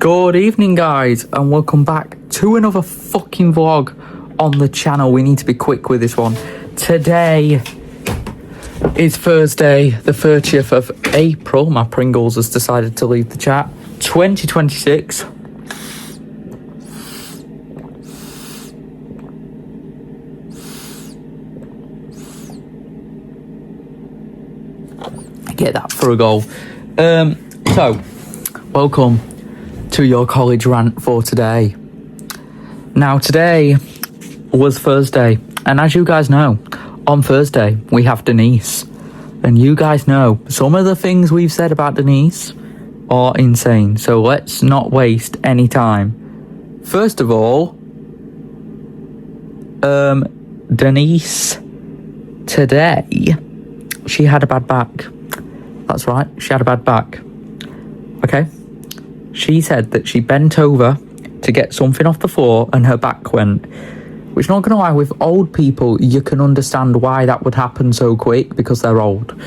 Good evening, guys, and welcome back to another fucking vlog on the channel. We need to be quick with this one. Today is Thursday, the 30th of April. My Pringles has decided to leave the chat. 2026. Get that for a goal. So, welcome to your college rant for today. Now, today was Thursday, and as you guys know, on Thursday we have Denise, and you guys know some of the things we've said about Denise are insane, so let's not waste any time. First of all, Denise today, she had a bad back. That's right, she had a bad back. Okay? She said that she bent over to get something off the floor and her back went. Which, not gonna lie, with old people, you can understand why that would happen so quick because they're old.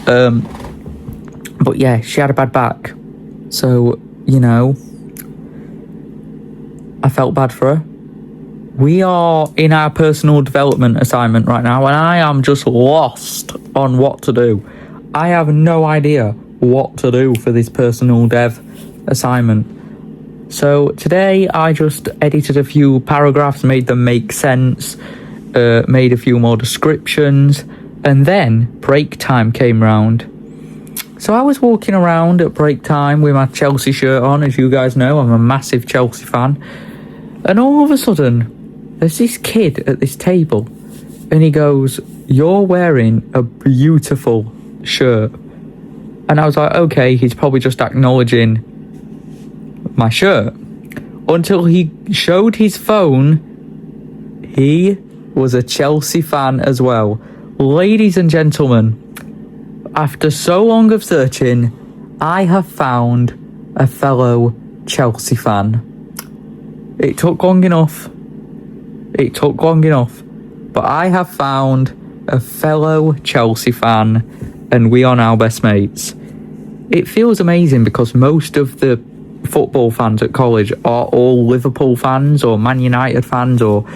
But yeah, she had a bad back. So, you know, I felt bad for her. We are in our personal development assignment right now, and I am just lost on what to do. I have no idea what to do for this personal dev assignment. So today I just edited a few paragraphs, made them make sense, made a few more descriptions, and then break time came round. So I was walking around at break time with my Chelsea shirt on. As you guys know, I'm a massive Chelsea fan. And all of a sudden, there's this kid at this table, and he goes, "You're wearing a beautiful shirt." And I was like, okay, he's probably just acknowledging my shirt. Until he showed his phone, he was a Chelsea fan as well. Ladies and gentlemen, after so long of searching, I have found a fellow Chelsea fan. It took long enough. But I have found a fellow Chelsea fan, and we are now best mates. It feels amazing because most of the football fans at college are all Liverpool fans or Man United fans, or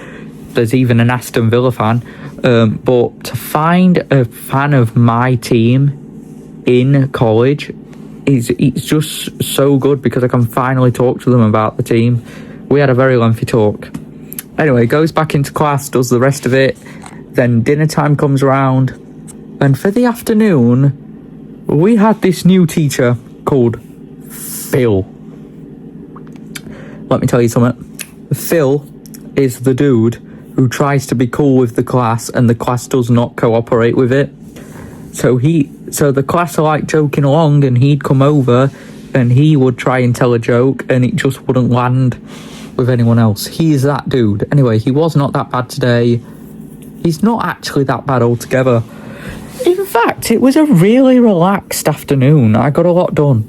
there's even an Aston Villa fan. But to find a fan of my team in college, it's just so good because I can finally talk to them about the team. We had a very lengthy talk. Anyway, goes back into class, does the rest of it. Then dinner time comes around. And for the afternoon, we had this new teacher called Phil. Let me tell you something. Phil is the dude who tries to be cool with the class and the class does not cooperate with it. So the class are like joking along, and he'd come over and he would try and tell a joke and it just wouldn't land with anyone else. He's that dude. Anyway, he was not that bad today. He's not actually that bad altogether. In fact, it was a really relaxed afternoon. I got a lot done.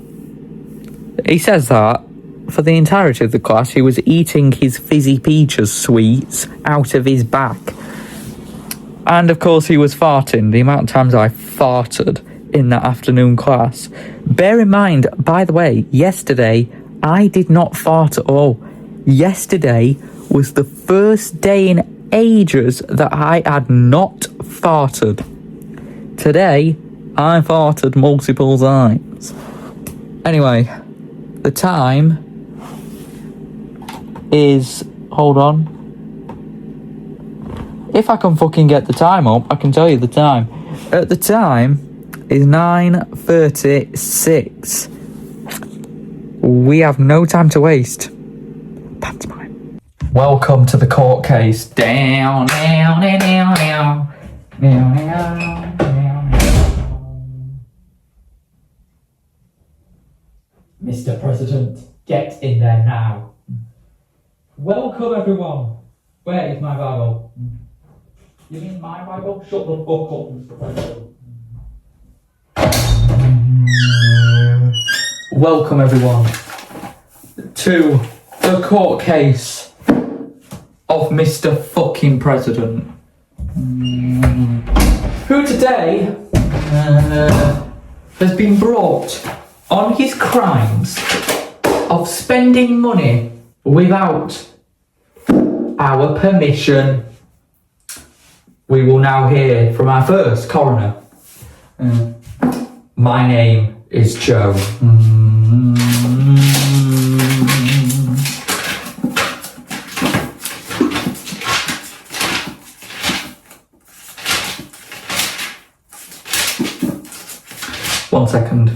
He says that for the entirety of the class, he was eating his Fizzy Peaches sweets out of his back. And of course, he was farting. The amount of times I farted in that afternoon class. Bear in mind, by the way, yesterday, I did not fart at all. Yesterday was the first day in ages that I had not farted. Today, I farted multiple times. Anyway, the time is... Hold on. If I can fucking get the time up, I can tell you the time. The time is 9:36. We have no time to waste. Pantomime. Welcome to the court case. Down, down, down, down, down. Down, down, down. Mr. President, get in there now. Welcome, everyone. Where is my Bible? You mean my Bible? Shut the fuck up, Mr. President. Welcome, everyone, to the court case of Mr. fucking President. Who today has been brought on his crimes of spending money without our permission. We will now hear from our first coroner. My name is Joe. One second.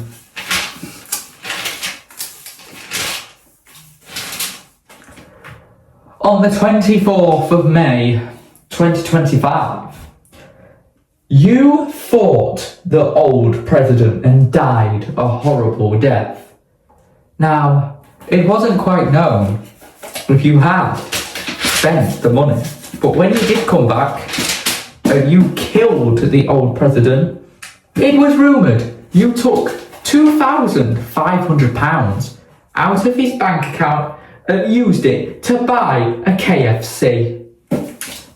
On the 24th of May, 2025, you fought the old president and died a horrible death. Now, it wasn't quite known if you had spent the money, but when you did come back and you killed the old president, it was rumoured you took £2,500 out of his bank account and used it to buy a KFC.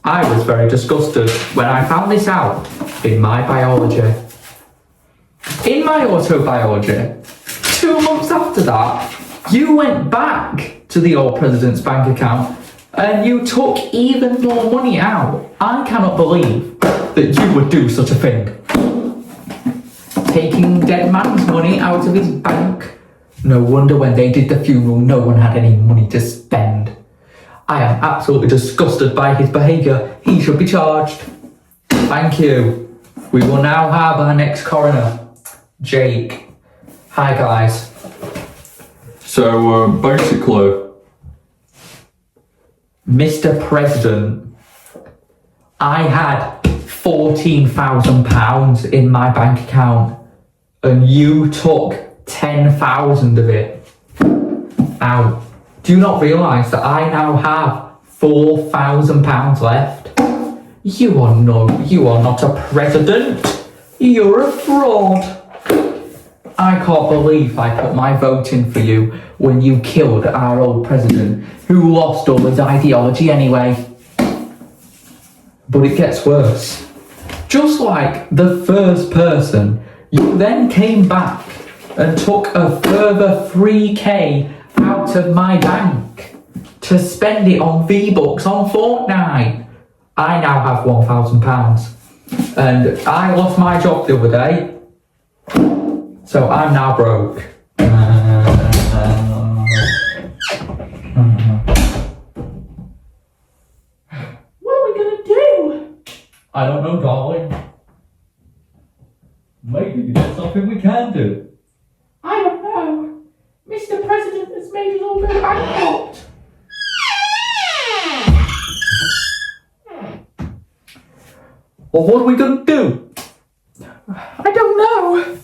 I was very disgusted when I found this out in my biology. In my autobiology, 2 months after that, you went back to the old president's bank account and you took even more money out. I cannot believe that you would do such a thing. Taking dead man's money out of his bank. No wonder when they did the funeral, no one had any money to spend. I am absolutely disgusted by his behaviour. He should be charged. Thank you. We will now have our next coroner, Jake. Hi, guys. So, basically, Mr. President, I had £14,000 in my bank account and you took 10,000 of it out. Do you not realise that I now have £4,000 left? You are not a president. You're a fraud. I can't believe I put my vote in for you when you killed our old president, who lost all his ideology anyway. But it gets worse. Just like the first person, you then came back and took a further 3k out of my bank to spend it on V-Bucks on Fortnite. I now have £1,000 and I lost my job the other day, so I'm now broke. What are we gonna do? I don't know, darling. Maybe there's something we can do. I don't know. Mr. President has made us all go bankrupt. Well, what are we going to do? I don't know.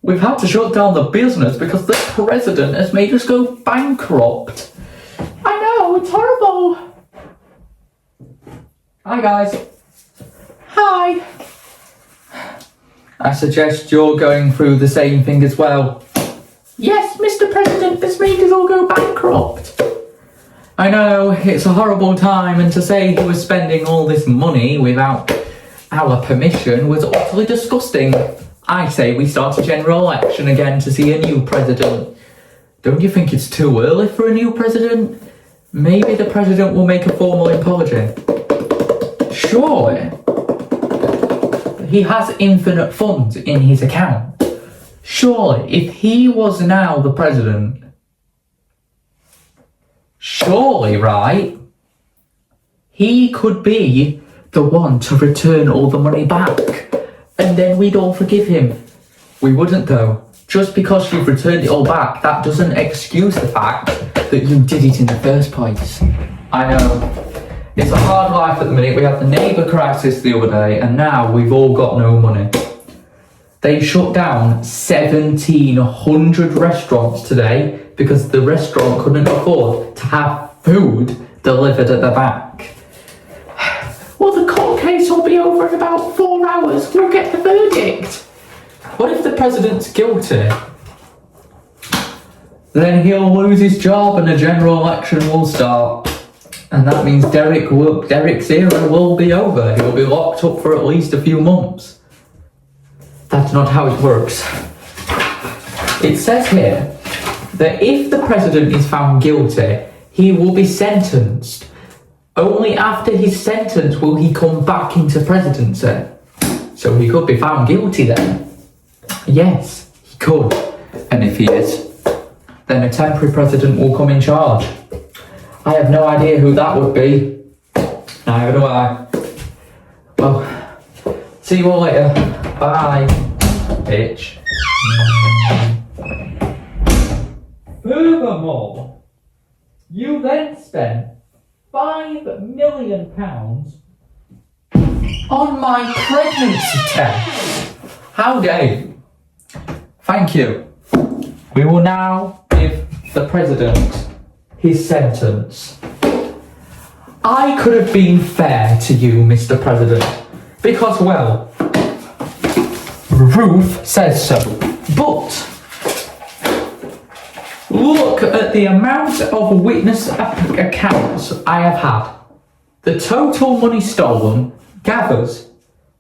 We've had to shut down the business because the president has made us go bankrupt. I know, it's horrible. Hi, guys. Hi. I suggest you're going through the same thing as well. Yes, Mr. President has made us all go bankrupt. I know, it's a horrible time, and to say he was spending all this money without our permission was utterly disgusting. I say we start a general election again to see a new president. Don't you think it's too early for a new president? Maybe the president will make a formal apology. Surely. He has infinite funds in his account. Surely, if he was now the president, surely, right, he could be the one to return all the money back, and then we'd all forgive him. We wouldn't though. Just because you've returned it all back, that doesn't excuse the fact that you did it in the first place. I know. It's a hard life at the minute. We had the neighbour crisis the other day, and now we've all got no money. They shut down 1,700 restaurants today because the restaurant couldn't afford to have food delivered at the back. Well, the court case will be over in about 4 hours. We'll get the verdict. What if the president's guilty? Then he'll lose his job and a general election will start. And that means Derek's era will be over. He'll be locked up for at least a few months. That's not how it works. It says here that if the president is found guilty, he will be sentenced. Only after his sentence will he come back into presidency. So he could be found guilty then. Yes, he could. And if he is, then a temporary president will come in charge. I have no idea who that would be. Neither do I. Well, see you all later. Bye, bitch. Furthermore, you then spent £5 million on my pregnancy test. How dare you? Thank you. We will now give the president his sentence. I could have been fair to you, Mr. President, because, well, Ruth says so. But look at the amount of witness accounts I have had. The total money stolen gathers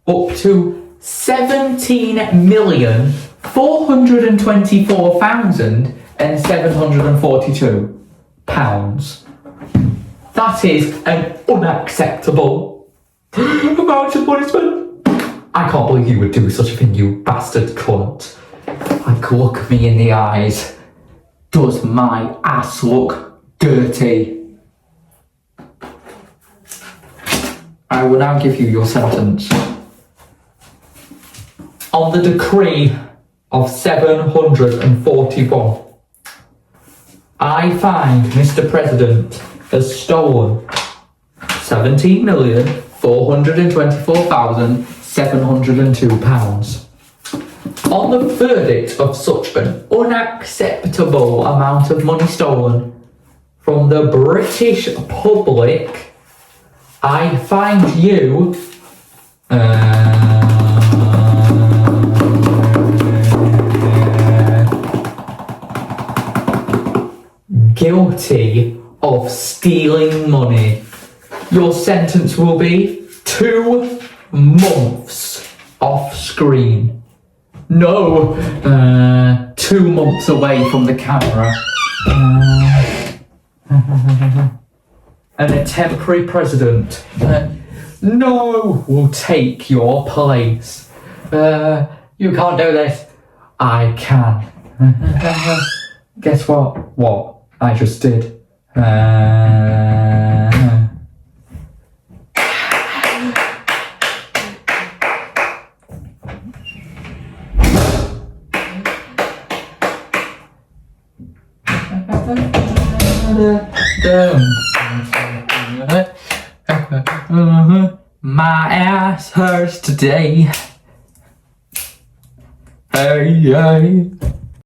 up to £17,424,742. That is an unacceptable amount of money spent. I can't believe you would do such a thing, you bastard cunt. Like, look me in the eyes. Does my ass look dirty? I will now give you your sentence. On the decree of 741, I find Mr. President has stolen £17,424,702. On the verdict of such an unacceptable amount of money stolen from the British public, I find you guilty of stealing money. Your sentence will be 2 months off screen. No, 2 months away from the camera. And a temporary president, no, will take your place. You can't do this. I can. Guess what? What? I just did. My ass hurts today. Hey, hey.